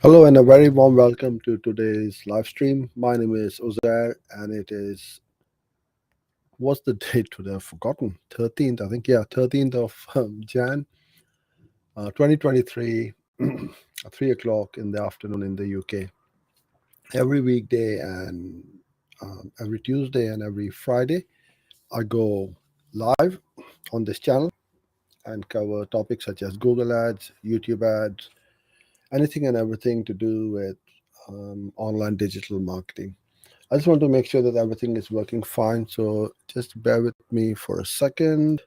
Hello and a very warm welcome to today's live stream. My name is Uzair and it is, what's the date today? I've forgotten. 13th, I think. Yeah, 13th of Jan, 2023, 3 o'clock in the afternoon in the UK. Every weekday and every Tuesday and every Friday, I go live on this channel and cover topics such as Google Ads, YouTube ads, anything and everything to do with online digital marketing. I just want to make sure that everything is working fine. So just bear with me for a second.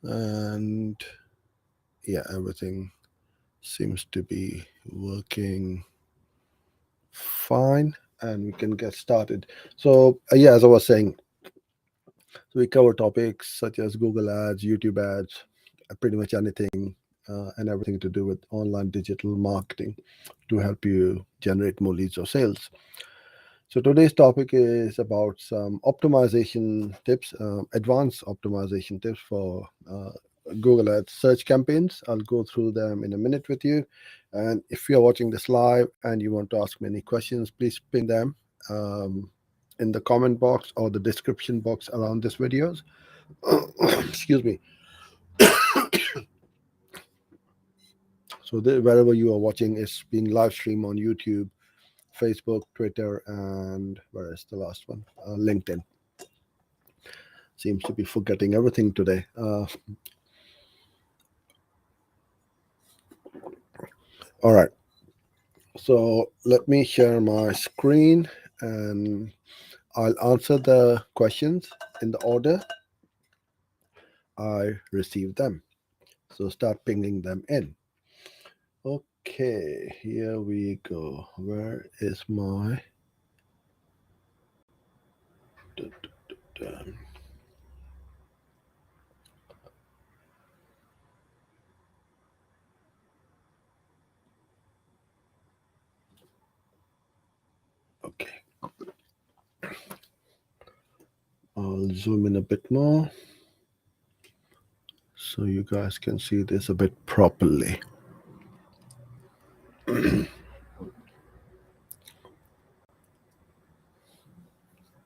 And yeah, everything seems to be working fine and we can get started. So yeah, as I was saying, we cover topics such as Google ads, YouTube ads, pretty much anything and everything to do with online digital marketing to help you generate more leads or sales. So today's topic is about some optimization tips, advanced optimization tips for Google Ads search campaigns. I'll go through them in a minute with you. And if you're watching this live and you want to ask me any questions, please ping them in the comment box or the description box around this videos. Excuse me. So wherever you are watching, it's being live streamed on YouTube, Facebook, Twitter, and where is the last one? LinkedIn. Seems to be forgetting everything today. All right. So let me share my screen and I'll answer the questions in the order I received them. So start pinging them in. Okay, here we go. Where is my... Okay. I'll zoom in a bit more so you guys can see this a bit properly.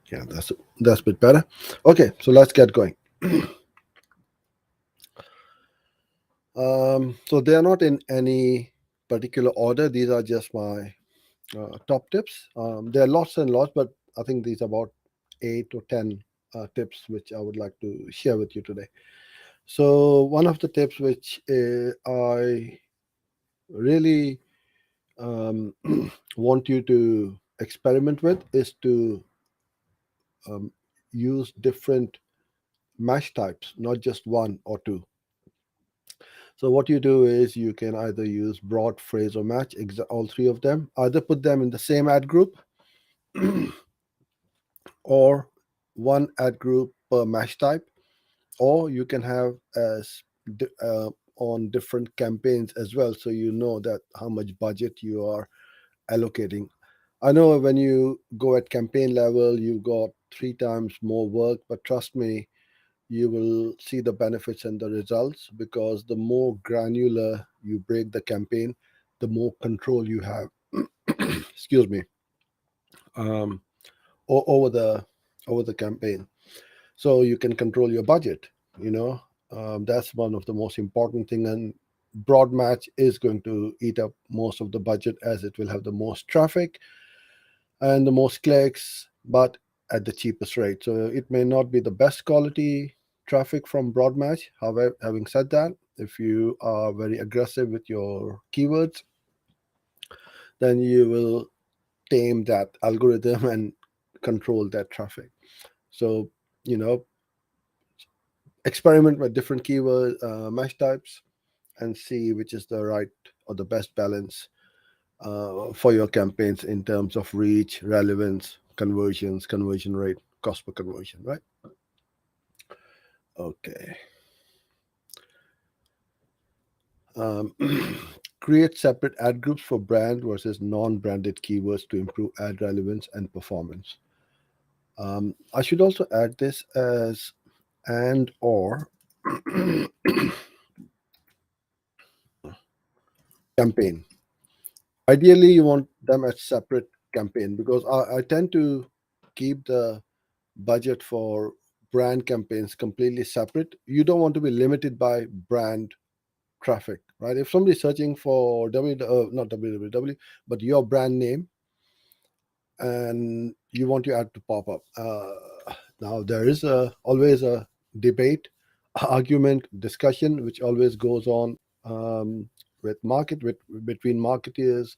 Yeah, that's a bit better. Okay, so let's get going. So they are not in any particular order. These are just my top tips. There are lots and lots, but I think these are about 8 or 10 tips which I would like to share with you today. So one of the tips which I really want you to experiment with is to use different match types, not just one or two. So what you do is you can either use broad, phrase, or match, all three of them. Either put them in the same ad group or one ad group per match type, or you can have as on different campaigns as well, so you know that how much budget you are allocating. I know when you go at campaign level, you got 3 times more work, but trust me, you will see the benefits and the results because the more granular you break the campaign, the more control you have. Excuse me. Um, over the campaign, so you can control your budget. You know, that's one of the most important thing. And broad match is going to eat up most of the budget as it will have the most traffic and the most clicks, but at the cheapest rate. So it may not be the best quality traffic from broad match. However, having said that, if you are very aggressive with your keywords, then you will tame that algorithm and control that traffic. So, you know, experiment with different keyword match types and see which is the right or the best balance for your campaigns in terms of reach, relevance, conversions, conversion rate, cost per conversion, right? Okay. Um, create separate ad groups for brand versus non-branded keywords to improve ad relevance and performance. I should also add this as and or campaign. Ideally, you want them as separate campaign, because I tend to keep the budget for brand campaigns completely separate. You don't want to be limited by brand traffic, right? If somebody's searching for not www, but your brand name, and you want your ad to pop up. Now there is always a debate, argument, discussion which always goes on, with market with between marketeers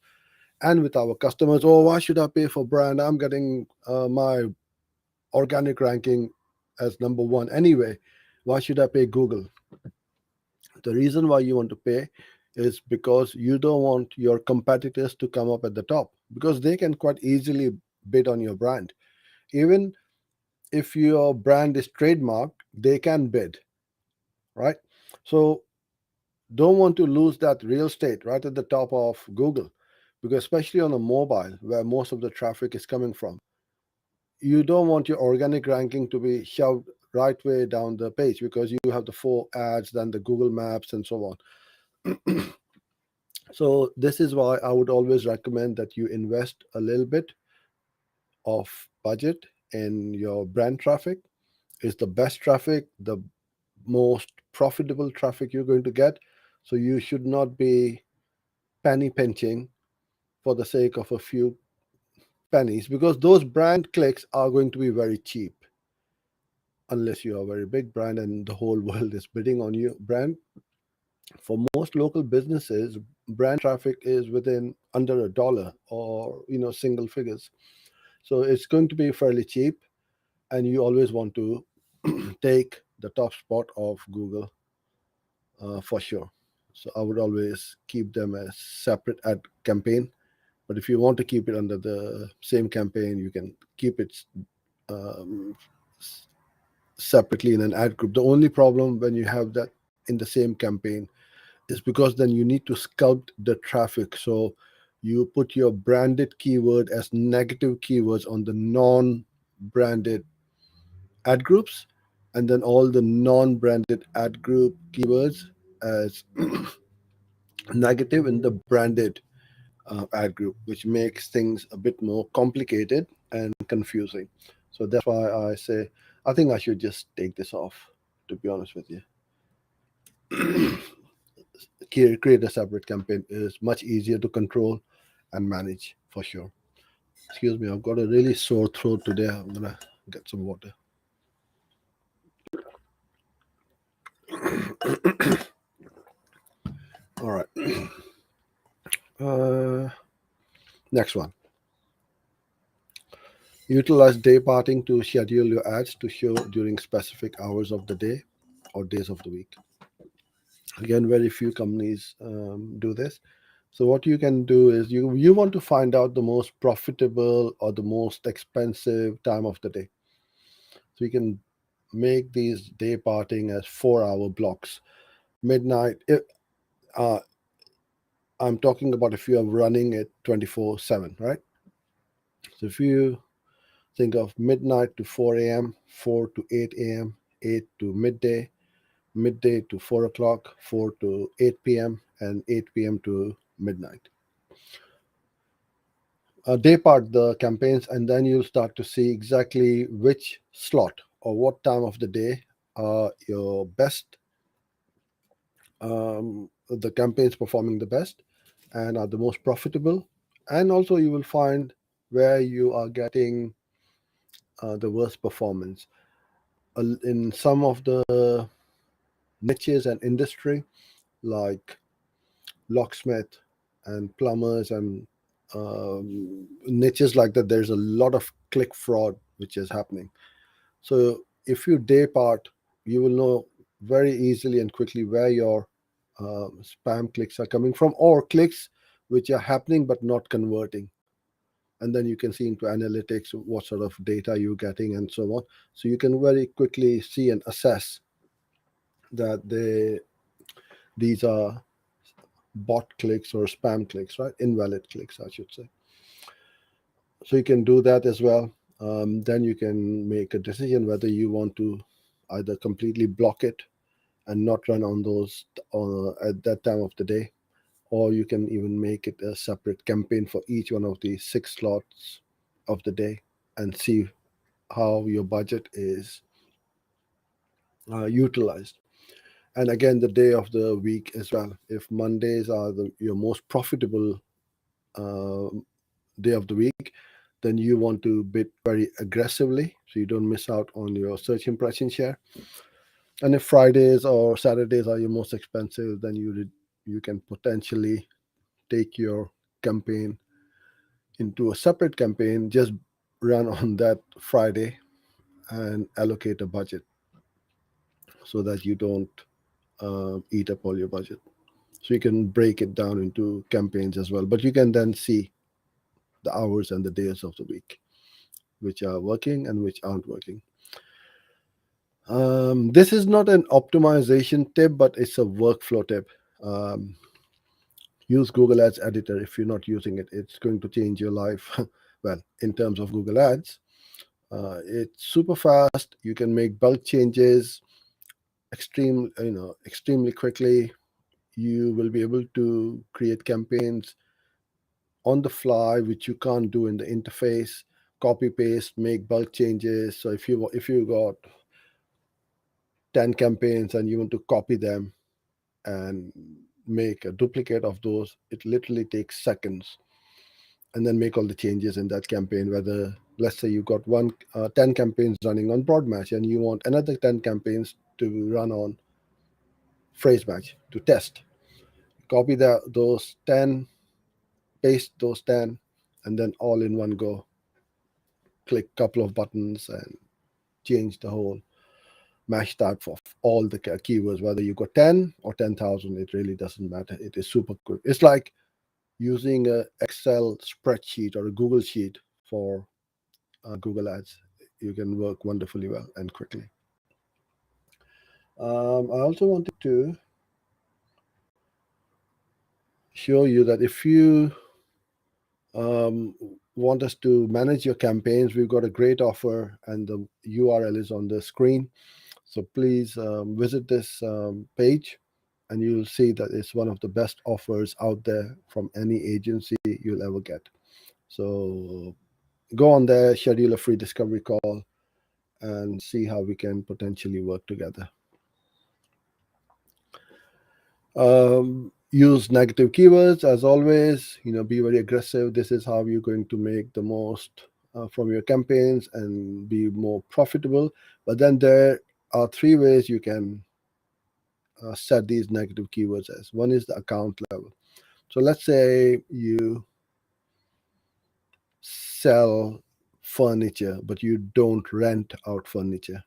and with our customers. Oh, why should I pay for brand? I'm getting my organic ranking as number one anyway. Why should I pay Google? The reason why you want to pay is because you don't want your competitors to come up at the top, because they can quite easily bid on your brand. Even if your brand is trademarked, they can bid, right? So don't want to lose that real estate right at the top of Google, because especially on a mobile where most of the traffic is coming from, you don't want your organic ranking to be shoved right way down the page, because you have the four ads, then the Google Maps, and so on. So this is why I would always recommend that you invest a little bit of budget in your brand traffic. Is the best traffic, the most profitable traffic you're going to get. So you should not be penny pinching for the sake of a few pennies, because those brand clicks are going to be very cheap unless you are a very big brand and the whole world is bidding on you. Brand, for most local businesses, brand traffic is within under a dollar, or single figures. So it's going to be fairly cheap, and you always want to take the top spot of Google, for sure. So I would always keep them as separate ad campaign. But if you want to keep it under the same campaign, you can keep it um, separately in an ad group. The only problem when you have that in the same campaign is because then you need to sculpt the traffic. So you put your branded keyword as negative keywords on the non branded ad groups, and then all the non branded ad group keywords as negative in the branded ad group, which makes things a bit more complicated and confusing. So that's why I say I think I should just take this off, to be honest with you. Create a separate campaign is much easier to control and manage, for sure. Excuse me, I've got a really sore throat today. I'm gonna get some water. All right. Uh, Next one. Utilize day parting to schedule your ads to show during specific hours of the day or days of the week. Again, very few companies do this. So what you can do is you want to find out the most profitable or the most expensive time of the day. So you can make these day parting as 4 hour blocks. Midnight. Uh, I'm talking about if you are running it 24/7, right? So if you think of midnight to 4 a.m., 4 to 8 a.m., 8 to midday, midday to 4 o'clock, 4 to 8 p.m., and 8 p.m. to midnight. Day part the campaigns, and then you'll start to see exactly which slot or what time of the day are your best, the campaigns performing the best and are the most profitable. And also, you will find where you are getting the worst performance. In some of the niches and industry, like locksmith and plumbers and niches like that, there's a lot of click fraud which is happening. So if you day part, you will know very easily and quickly where your spam clicks are coming from, or clicks which are happening but not converting. And then you can see into analytics what sort of data you're getting and so on. So you can very quickly see and assess that these are bot clicks or spam clicks, right? Invalid clicks, I should say. So you can do that as well. Then you can make a decision whether you want to either completely block it and not run on those at that time of the day, or you can even make it a separate campaign for each one of the 6 slots of the day and see how your budget is utilized. And again, the day of the week as well. If Mondays are your most profitable uh, day of the week, then you want to bid very aggressively so you don't miss out on your search impression share. And if Fridays or Saturdays are your most expensive, then you can potentially take your campaign into a separate campaign, just run on that Friday and allocate a budget so that you don't eat up all your budget. So you can break it down into campaigns as well. But you can then see the hours and the days of the week which are working and which aren't working. This is not an optimization tip, but it's a workflow tip. Um, Use Google Ads Editor if you're not using it. It's going to change your life. Well, in terms of Google Ads, it's super fast. You can make bulk changes extremely quickly. You will be able to create campaigns on the fly, which you can't do in the interface. Copy paste, make bulk changes. So if you got 10 campaigns and you want to copy them and make a duplicate of those, it literally takes seconds. And then make all the changes in that campaign. Whether, let's say, you got 10 campaigns running on broad match and you want another 10 campaigns to run on phrase match to test. Copy those 10, paste those 10, and then all in one go. Click a couple of buttons and change the whole match type of all the keywords. Whether you got 10 or 10,000, it really doesn't matter. It is super quick. It's like using a Excel spreadsheet or a Google sheet for Google Ads. You can work wonderfully well and quickly. I also wanted to show you that if you um, want us to manage your campaigns, we've got a great offer, and the URL is on the screen. So please visit this page, and you'll see that it's one of the best offers out there from any agency you'll ever get. So go on there, schedule a free discovery call, and see how we can potentially work together. Use negative keywords as always. Be very aggressive. This is how you're going to make the most from your campaigns and be more profitable. But then there are three ways you can set these negative keywords as. One is the account level. So let's say you sell furniture, but you don't rent out furniture.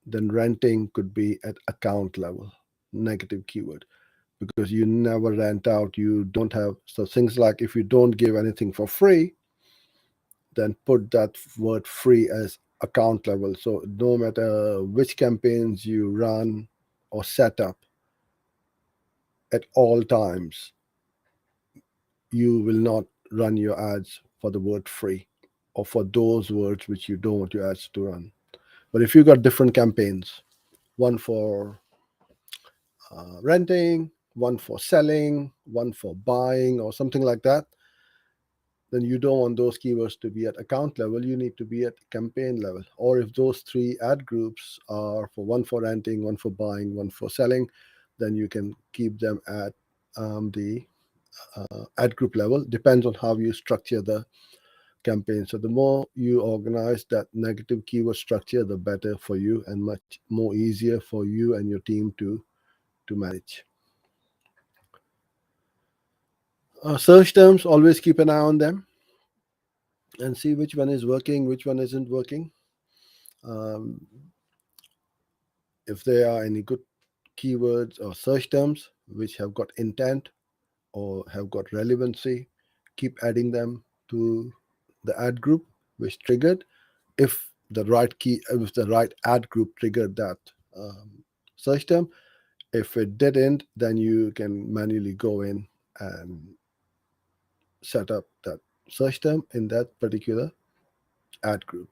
Then renting could be at account level, negative keyword, because you never rent out. You don't have, so things like if you don't give anything for free, then put that word free as account level. So no matter which campaigns you run or set up, at all times you will not run your ads for the word free or for those words which you don't want your ads to run. But if you got different campaigns, one for renting, one for selling, one for buying, or something like that, then you don't want those keywords to be at account level. You need to be at campaign level. Or if those three ad groups are for one for renting, one for buying, one for selling, then you can keep them at the ad group level. Depends on how you structure the campaign. So the more you organize that negative keyword structure, the better for you and much more easier for you and your team to manage. Search terms, always keep an eye on them and see which one is working, which one isn't working. Um, if there are any good keywords or search terms which have got intent or have got relevancy, keep adding them to the ad group which triggered. If the right ad group triggered that search term, if it didn't, then you can manually go in and set up that search term in that particular ad group.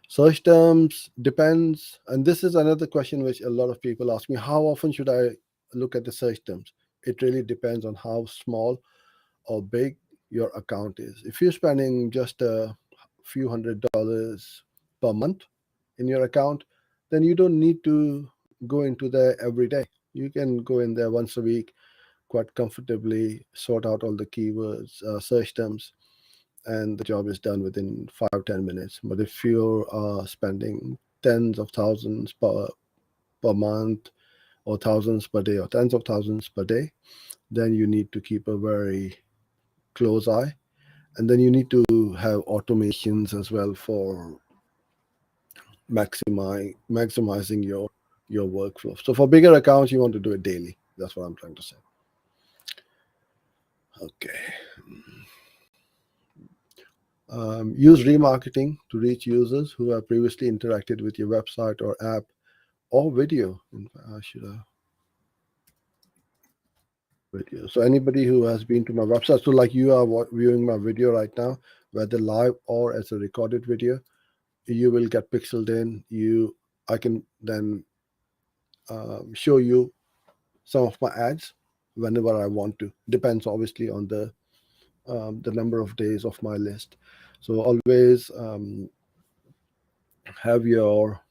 Search terms depends, and this is another question which a lot of people ask me: how often should I look at the search terms? It really depends on how small or big your account is. If you're spending just a few $100s per month in your account, then you don't need to go into there every day. You can go in there once a week quite comfortably, sort out all the keywords, search terms, and the job is done within 5-10 minutes. But if you're spending tens of thousands per month, or thousands per day, or tens of thousands per day, then you need to keep a very close eye. And then you need to have automations as well for maximizing your workflow. So for bigger accounts, you want to do it daily. That's what I'm trying to say. Okay. Use remarketing to reach users who have previously interacted with your website or app or video. In fact, I should have video. So anybody who has been to my website, so like you are viewing my video right now, whether live or as a recorded video, you will get pixeled in. I can then show you some of my ads whenever I want to. Depends obviously on the number of days of my list. So always have your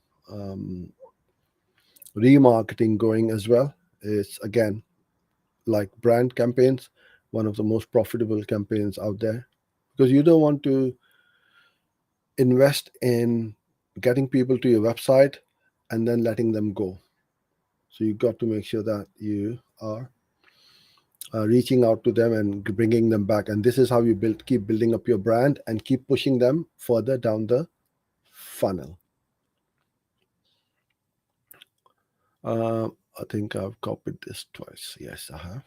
remarketing going as well. It's again like brand campaigns, one of the most profitable campaigns out there, because you don't want to invest in getting people to your website and then letting them go. So you got to make sure that you are reaching out to them and bringing them back. And this is how you keep building up your brand and keep pushing them further down the funnel. I think I've copied this twice. Yes, I have.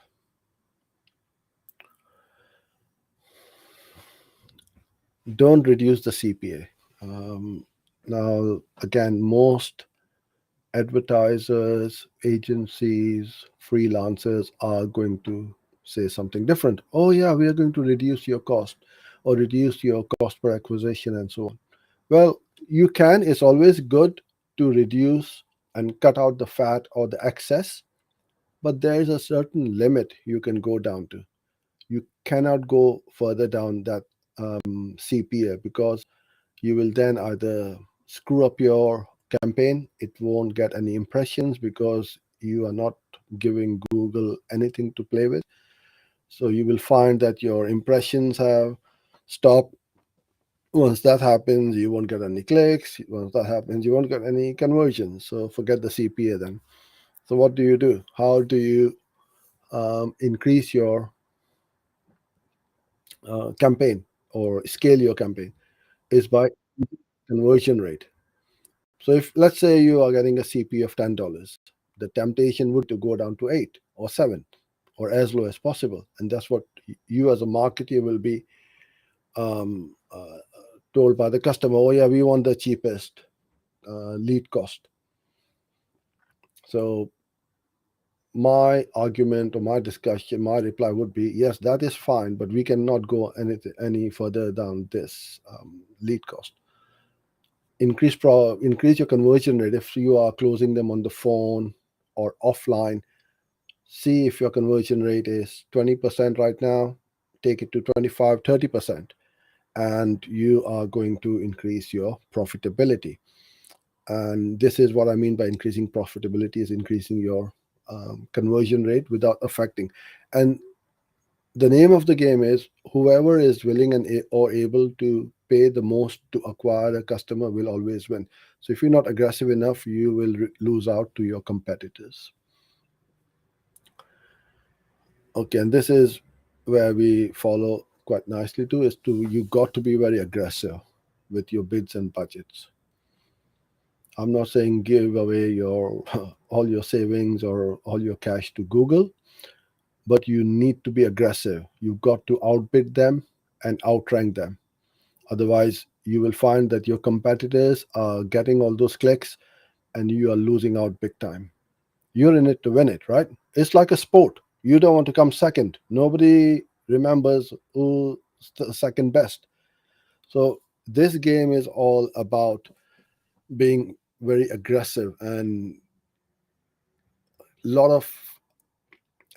Don't reduce the CPA. Now, again, most advertisers, agencies, freelancers are going to say something different. Oh, yeah, we are going to reduce your cost or reduce your cost per acquisition and so on. Well, you can. It's always good to reduce and cut out the fat or the excess, but there is a certain limit you can go down to. You cannot go further down that CPA, because you will then either screw up your campaign, it won't get any impressions because you are not giving Google anything to play with. So you will find that your impressions have stopped. Once that happens, you won't get any clicks. Once that happens, you won't get any conversions. So forget the CPA then. So what do you do? How do you increase your campaign or scale your campaign? Is by conversion rate. So if let's say you are getting a CP of $10, the temptation would to go down to 8 or 7 or as low as possible, and that's what you as a marketer will be um, uh, told by the customer. Oh yeah, we want the cheapest lead cost. So my argument or my discussion, my reply would be yes, that is fine, but we cannot go any further down this lead cost. Increase your conversion rate if you are closing them on the phone or offline. See if your conversion rate is 20% right now, take it to 25, 30%, and you are going to increase your profitability. And this is what I mean by increasing profitability, is increasing your conversion rate without affecting. And the name of the game is whoever is willing and or able to pay the most to acquire a customer will always win. So if you're not aggressive enough, you will lose out to your competitors. Okay, and this is where we follow quite nicely too, is to you got to be very aggressive with your bids and budgets. I'm not saying give away your all your savings or all your cash to Google, but you need to be aggressive. You've got to outbid them and outrank them. Otherwise, you will find that your competitors are getting all those clicks and you are losing out big time. You're in it to win it, right? It's like a sport. You don't want to come second. Nobody remembers who's the second best. So this game is all about being very aggressive, and a lot of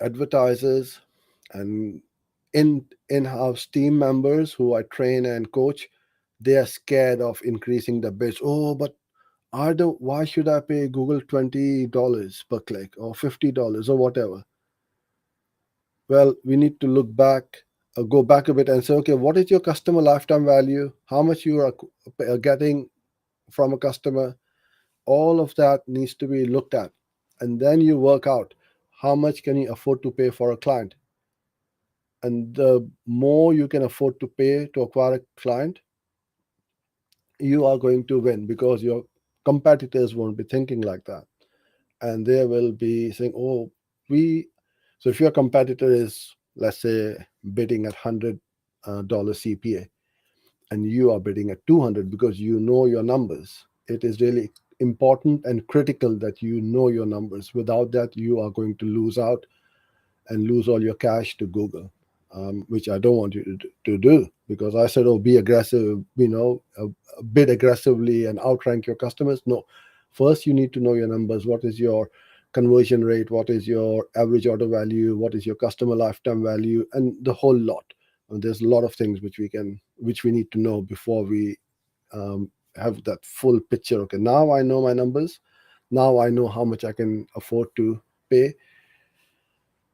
advertisers, and in-house team members who I train and coach, they are scared of increasing the bids. Oh, but I don't. Why should I pay Google $20 per click or $50 or whatever? Well, we need to look back, go back a bit and say, okay, what is your customer lifetime value? How much you are getting from a customer? All of that needs to be looked at, and then you work out how much can you afford to pay for a client. And the more you can afford to pay to acquire a client, you are going to win because your competitors won't be thinking like that, and they will be saying, oh, we so if your competitor is, let's say, bidding at $100 CPA, and you are bidding at 200 because you know your numbers, it is really important and critical that you know your numbers. Without that, you are going to lose out and lose all your cash to Google, which I don't want you to do, because I said, oh, be aggressive, bid aggressively and outrank your customers. No, first you need to know your numbers. What is your conversion rate? What is your average order value? What is your customer lifetime value? And the whole lot. And there's a lot of things which we need to know before we have that full picture. Okay, now I know my numbers. Now I know how much I can afford to pay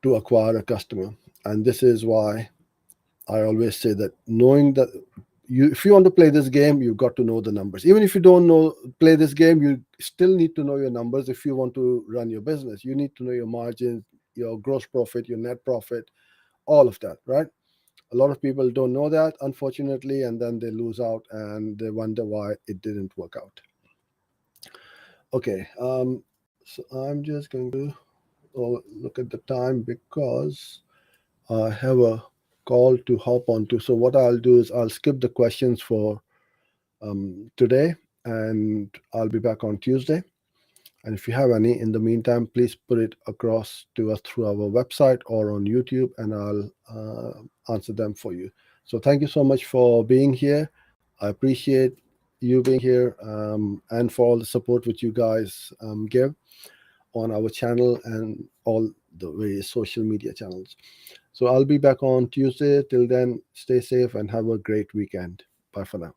to acquire a customer. And this is why I always say that knowing that if you want to play this game, you've got to know the numbers. Even if you don't know play this game, you still need to know your numbers. If you want to run your business, you need to know your margins, your gross profit, your net profit, all of that, right? A lot of people don't know that, unfortunately, and then they lose out and they wonder why it didn't work out. Okay, so I'm just going to look at the time because I have a call to hop onto. So what I'll do is I'll skip the questions for today, and I'll be back on Tuesday. And if you have any in the meantime, please put it across to us through our website or on YouTube, and I'll answer them for you. So thank you so much for being here. I appreciate you being here, and for all the support which you guys give on our channel and all the various social media channels. So I'll be back on Tuesday. Till then, stay safe and have a great weekend. Bye for now.